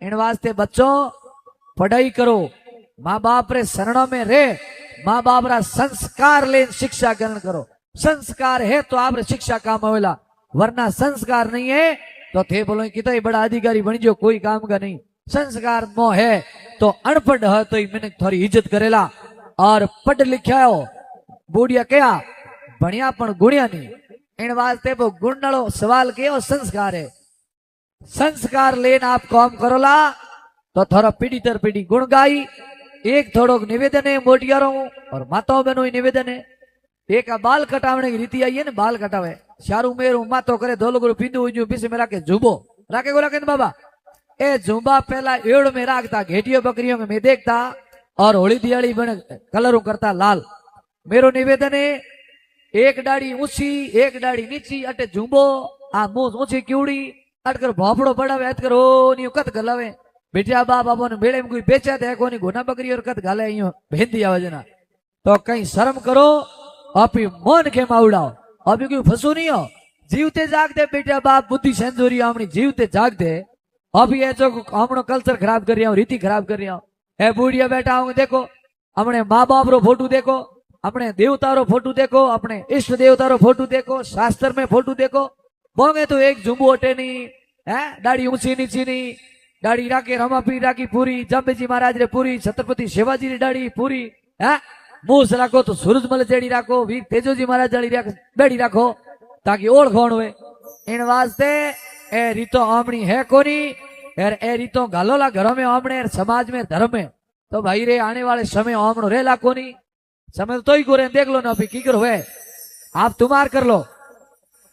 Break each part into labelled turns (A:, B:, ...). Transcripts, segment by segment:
A: इन वास्ते बच्चों पढ़ाई करो, माँ बाप रे शरण में रे, माँ बाप रा संस्कार ले शिक्षा ग्रहण करो। संस्कार है तो आप शिक्षा काम आवेला, वरना संस्कार नहीं है तो थे बोलो कितना ही बड़ा अधिकारी बन जो कोई काम का नहीं। संस्कार मो है तो अनपढ़ है तो मैंने थोड़ी इज्जत करेला, और पढ़ लिखा हो बूढ़िया क्या बढ़िया पण गुणिया नहीं। इन वास्ते वो गुण नालो सवाल के संस्कार है। संस्कार लेन आप काम करोला तो थोड़ा पीढ़ी तर पीढ़ी गुण गाई। एक थोड़ो निवेदन है मोटियारों और माताओं बहनों निवेदन है, एक बाल कटावने की रीति आई है ना, बाल कटावे शारू मेरू मातो करे धोलो गुरु पिंदू हुई बीच में राखे झुंबो राखे को राखे बाबा ए झुंबा पहला एड़ में राखता, घेटियों बकरियों में मैं देखता, और होली दियाली बने कलरों करता लाल। मेरो निवेदन है एक दाढ़ी ऊंची एक दाढ़ी नीची अटे झुंबो आ मुंह ऊंची क्यूड़ी अटकर भोपड़ो पड़ावे अटकर ओ नी कत गलावे बेटिया बाप बाबा ने बेड़े में कोई बेचा दे कोनी घोना बकरी और कत गाले यूं भेंदी आवाजना। तो कहीं शर्म करो, आपी मन के माउड़ाओ, अभी कोई फसू नहीं हो। जीवते जागते बेटिया बाप बुद्धि सेंचुरी हमनी जीवते जागते। अभी ये जो हमनो कल्चर खराब कर रहा हूँ, रीति खराब कर रहा हूँ। ए बूढ़िया बैठा हूँ देखो, हमने माँ बाप रो फोटो देखो, अपने देवता रो फोटो देखो, अपने इष्ट देवता रो फोटो देखो, शास्त्र में फोटो देखो। बोंगे तो एक झुंबू अटे नहीं है, दाढ़ी ऊंची नीची नहीं, दाढ़ी राखे रमापी राखी पूरी, जम्बेजी महाराज रे पूरी, छत्रपति शिवाजी री दाढ़ी पूरी है, मूस राखो तो सूरजमल जेड़ी राखो, वीर तेजोजी महाराज जड़ी बेड़ी राखो ताकि ओढ़ खोण हुए। इन वास्ते ए रीतो आमणी है कोनी, ए रीतो गालोला घरों में आमणे समाज में धर्म में तो भाई रे आने वाले समय आमणो रेला कोनी। समय तो ही गोरे देख लो ना अभी की करो है, आप तुम्हार कर लो।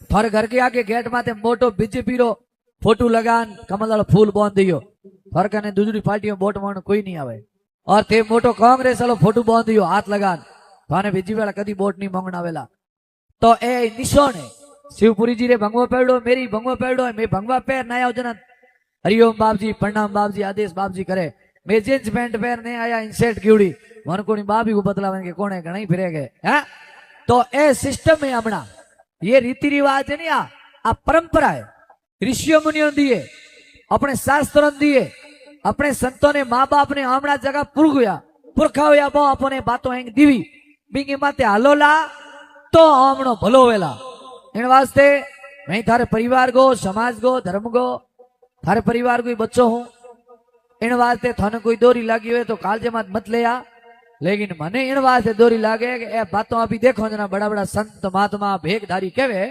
A: थारे घर के आगे गेट माथे मोटो बीजेपी रो फोटो लगान कमल वाला फूल बांध दियो, थारे कने दूसरी पार्टियों वोट मांगने कोई नहीं आवे। और थे मोटो कांग्रेस वालो फोटो बांध दियो हाथ लगान, थाने बीजेपी वाला कदी वोट नहीं मांगना वेला। तो ए निशान है शिवपुरी जी रे भंगवा पेड़ो, मेरी भंगवा पेड़ो है, मैं भंगवा पैर नया जना हरिओम बाप जी प्रणाम बाप जी आदेश बाप जी करे, मैं जींस पैंट पैर नहीं आया इंसेट क्यूड़ी मन को बाबी को बदलावे के कोने घना ही फिरे गए है। तो ए सिस्टम है अपना, ये रीति रिवाज है नहीं, आ परंपरा है, ऋषियों मुनियों दिए, अपने शास्त्रों दिए, अपने संतों ने माँ बाप ने हमारा जगह पुरखा हुआ बो अपने बातों हैंग दीवी बिंगी माते हालोला तो हमनो भलो वेला। इन वास्ते मैं थारे परिवार को समाज को धर्म को थारे परिवार को बच्चों हूं। इन वास्ते थाने कोई दोरी लगी हुए तो कालजे मत ले आ, लेकिन मने इन वास्ते दोरी लागे कि ए बातों अभी देखो जना बड़ा बड़ा संत महात्मा भेगधारी कहवे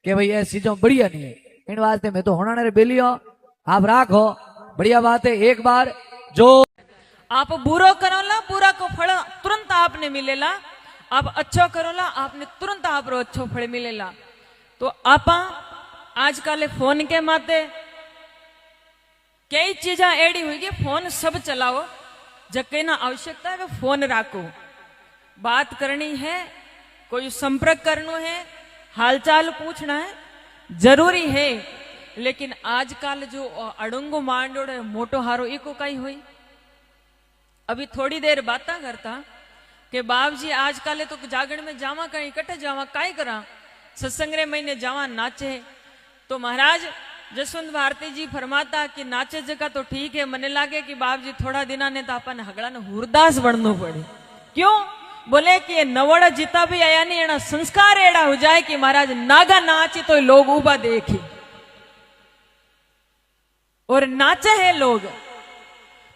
A: कि भाई ये चीजों बढ़िया नहीं है। इन वास्ते मैं तो होना रे बेलियो आप राखो, बढ़िया बात है। एक बार जो
B: आप बुरो करोला बुरा को फल तुरंत आपने मिलेला, आप अच्छो करोला आपने तुरंत आप रो अच्छो फल मिलेला। तो आप आजकल फोन के माते कई चीजा एडी हुई कि फोन सब चलाओ, जके ना आवश्यकता है फोन राखो, बात करनी है, कोई संपर्क करना है, हालचाल पूछना है जरूरी है। लेकिन आजकल जो अड़ंगो मांडोड़ मोटो हारो एको कई हुई। अभी थोड़ी देर बातें करता कि बाप जी आजकल तो जागरण में जावा कहीं इकट्ठे जावा काई करा, सत्संग रे महीने जावा नाचे। तो महाराज जसवंत भारती जी फरमाता कि नाचे जगह तो ठीक है, मने लागे कि बाप जी थोड़ा दिना ने तो अपन हगड़ा ने हुरदास बनना पड़े। क्यों बोले कि ये नवड़ा जीता भी आया नहीं, एना संस्कार एड़ा हो जाए कि महाराज नागा नाची तो लोग उबा देखे और नाचे है लोग।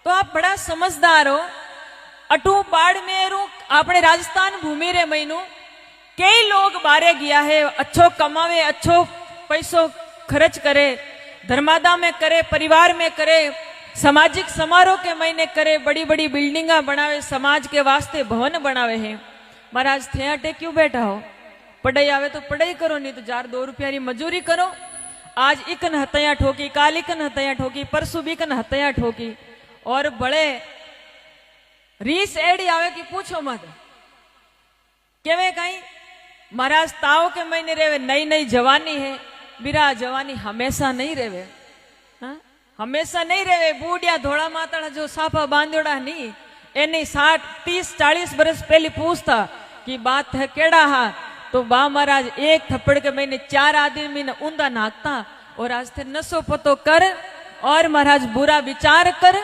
B: तो आप बड़ा समझदार हो। अटू बाड़मेरू अपने राजस्थान भूमि रे महीनू कई लोग बारे गया है, अच्छो कमावे, अच्छो पैसों खर्च करे, धर्मादा में करे, परिवार में करे, सामाजिक समारोह के महीने करे, बड़ी बड़ी बिल्डिंगा बनावे, समाज के वास्ते भवन बनावे हैं। महाराज थे अटे क्यों बैठा हो, पढ़ाई आवे तो पढ़ाई करो, नहीं तो 4-2 रुपया री मजूरी करो। आज इकन हत्या ठोकी, काल इकन हत्या ठोकी, परसों भी इकन हत्या ठोकी, और बड़े रीस एडी आवे कि पूछो मत। केवे कहीं महाराज ताव के महीने रेवे नई नई जवानी है, बिरा जवानी हमेशा नहीं रेवे, हाँ? हमेशा नहीं रेवे। बूढ़िया धोड़ा मातड़ा जो साफा बांधोड़ा नहीं, एनी 60-30-40 बरस पहले पूछता कि बात है केड़ा हा, तो बा महाराज एक थप्पड़ के महीने 4 आदमी ने ऊंधा नाकता। और आज थे नसो पतो कर और महाराज बुरा विचार कर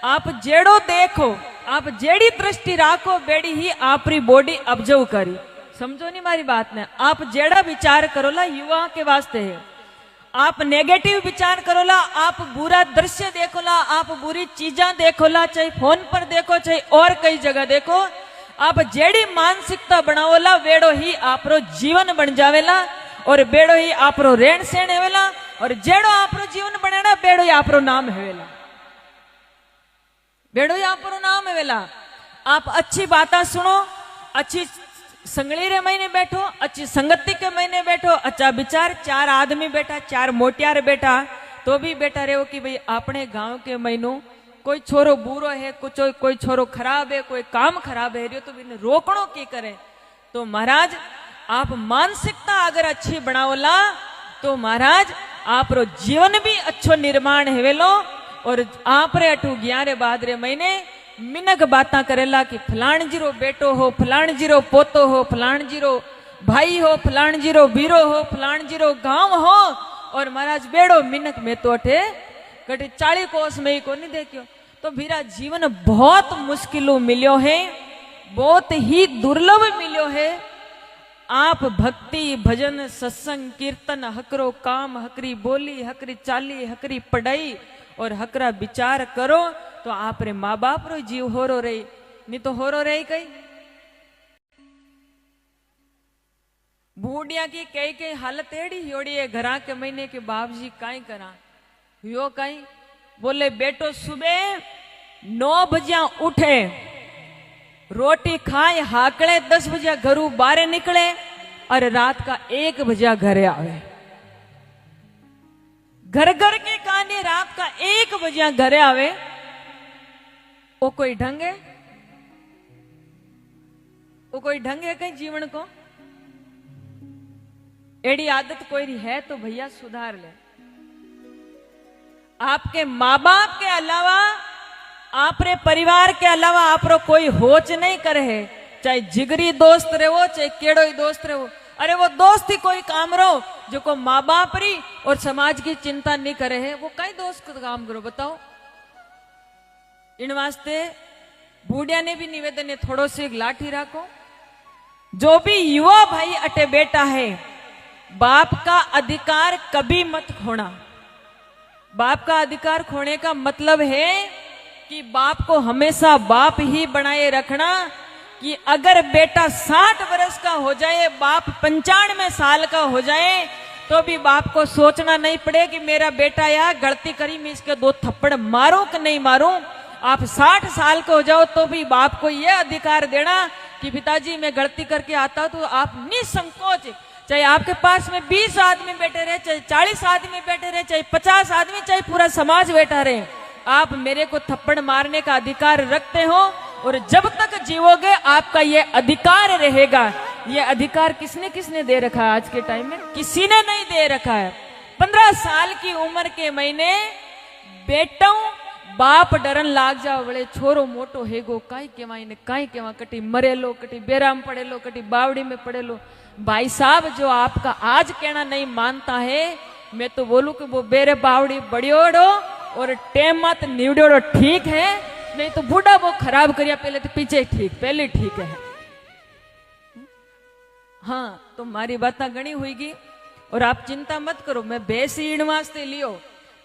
B: आप जेड़ो देखो, आप जेड़ी दृष्टि राखो बेड़ी ही आपरी बॉडी ऑब्जर्व करी। समझो नहीं मारी बात ने, आप जेड़ा विचार करोला युवा के वास्ते है। आप नेगेटिव विचार करोला, आप बुरा दृश्य देखोला, आप बुरी चीजा देखोला, चाहे फोन पर देखो चाहे और कई जगह देखो, आप जेड़ी मानसिकता बनावोला वेड़ो ही आपरो जीवन बन जावेला और बेड़ो ही आपरो रहन सहन हेवेला और जेड़ो आपरो जीवन बनेना बेड़ो ही आपरो नाम हेवेला, बेड़ो ही आपरो नाम हेवेला। आप अच्छी बातें सुनो, अच्छी संगली रे महीने बैठो, अच्छी संगति के महीने बैठो, अच्छा विचार, चार आदमी बैठा, चार मोटियार बैठा तो भी बैठा रहो कि भाई अपने गांव के महीनों कोई छोरो बुरो है, कोई छोरो खराब है, कोई काम खराब है तो इन्हें रोकणो की करे। तो महाराज आप मानसिकता अगर अच्छी बनाओला तो महाराज आप रो जीवन भी अच्छो निर्माण हेवेलो और आप रे अठू 11 12 महीने मिनक बाता करेला कि फलाण जीरो बेटो हो, फलाण जीरो पोतो हो, फलाण जीरो भाई हो, फलाण जीरो वीरो हो, फलाण जीरो गांव हो और महाराज बेड़ो मिनक में तो अठे कटे 40 कोस में ही को नहीं देखियो। तो मेरा जीवन बहुत मुश्किलों मिलो है, बहुत ही दुर्लभ मिलो है। आप भक्ति भजन सत्संग कीर्तन हकरो काम, हकरी बोली, हकरी चाली, हकरी पढ़ाई और हकरा विचार करो तो आप रे माँ बाप रो जीव होरो रही, नहीं तो होरो रही कई। बूढ़िया की कई कई हालत एड़ी योड़ी है घरा के महीने के बाप जी काई करा यो काई बोले बेटो सुबह 9 बजे उठे, रोटी खाए, हाकड़े 10 बजे घरू बारे निकले और रात का 1 बजे घरे आवे। घर घर के काने रात का 1 बजे घरे आवे, वो कोई ढंग है? वो कोई ढंग है कहीं जीवन को? एड़ी आदत कोई है तो भैया सुधार ले। आपके माँ बाप के अलावा, आपरे परिवार के अलावा आपरो कोई होच नहीं करे है, चाहे जिगरी दोस्त रहो चाहे केड़ो ही दोस्त रहो। अरे वो दोस्त ही कोई काम रहो जो को माँ बाप री और समाज की चिंता नहीं करे है, वो कई दोस्त को काम करो बताओ। इन वास्ते बूढ़िया ने भी निवेदन है थोड़ो से लाठी राखो। जो भी युवा भाई अटे बेटा है, बाप का अधिकार कभी मत खोना। बाप का अधिकार खोने का मतलब है कि बाप को हमेशा बाप ही बनाए रखना। कि अगर बेटा 60 वर्ष का हो जाए, बाप 95 साल का हो जाए तो भी बाप को सोचना नहीं पड़े कि मेरा बेटा यार गलती करी मैं इसके 2 थप्पड़ मारूं कि नहीं मारूं। आप 60 साल के हो जाओ तो भी बाप को यह अधिकार देना कि पिताजी मैं गलती करके आता हूं तो आप निसंकोच, चाहे आपके पास में 20 आदमी बैठे रहे, चाहे 40 आदमी बैठे रहे, चाहे 50 आदमी, चाहे पूरा समाज बैठा रहे, आप मेरे को थप्पड़ मारने का अधिकार रखते हो और जब तक जीवोगे आपका ये अधिकार रहेगा। ये अधिकार किसने किसने दे रखा है आज के टाइम में? किसी ने नहीं दे रखा है। 15 साल की उम्र के महीने बेटों बाप डरन लाग जाओ, बड़े छोरो मोटो हेगो काई केवा इने काई केवा, कटी मरेलो, कटी बेराम पड़ेलो, कटी बावड़ी में पड़ेलो। भाई साहब जो आपका आज कहना नहीं मानता है, मैं तो बोलूं कि वो बेरे बावड़ी बड़ियोड़ो और टेम मत निवड़ोड़ो ठीक है, नहीं तो बूढ़ा वो खराब करिया पहले तो पीछे ठीक, पहले ठीक है। हाँ तो मारी बातें गणी हुईगी और आप चिंता मत करो। मैं बेसी इन वास्ते लियो,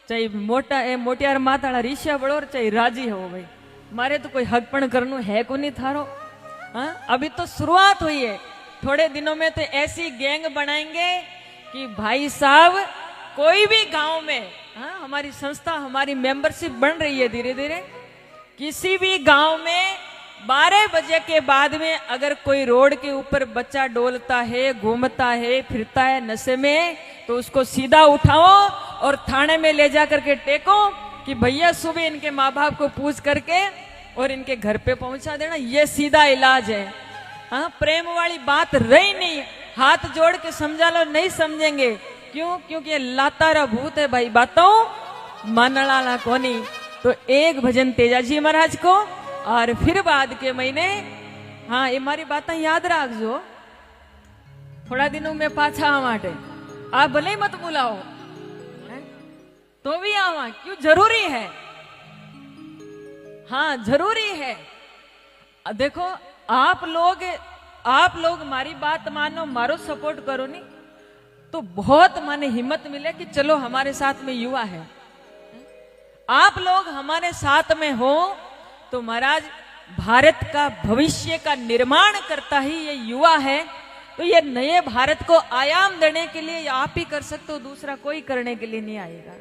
B: चाहे मोटा ए मोटियार माताड़ा रीशा बड़ो चाहे राजी हो भाई, मारे तो कोई हकपण करनु है को नहीं थारो। हाँ अभी तो शुरुआत हुई है, थोड़े दिनों में तो ऐसी गैंग बनाएंगे कि भाई साहब कोई भी गांव में, हाँ हमारी संस्था हमारी मेंबरशिप बन रही है धीरे धीरे, किसी भी गांव में 12 बजे के बाद में अगर कोई रोड के ऊपर बच्चा डोलता है, घूमता है, फिरता है नशे में, तो उसको सीधा उठाओ और थाने में ले जा करके टेको कि भैया सुबह इनके माँ बाप को पूछ करके और इनके घर पे पहुंचा देना। ये सीधा इलाज है। हाँ प्रेम वाली बात रही नहीं, हाथ जोड़ के समझा लो, नहीं समझेंगे। क्यों? क्योंकि ये लातारा भूत है भाई, बातों मानला कोनी। तो एक भजन तेजाजी महाराज को और फिर बाद के महीने, हाँ ये मारी बातें याद रखजो, थोड़ा दिनों में पाछा माटे आप भले मत बुलाओ। तो भी आवा क्यों, जरूरी है। हाँ जरूरी है। देखो आप लोग मारी बात मानो, मारो सपोर्ट करो नी, तो बहुत माने हिम्मत मिले कि चलो हमारे साथ में युवा है। आप लोग हमारे साथ में हो तो महाराज भारत का भविष्य का निर्माण करता ही ये युवा है। तो ये नए भारत को आयाम देने के लिए आप ही कर सकते हो, दूसरा कोई करने के लिए नहीं आएगा।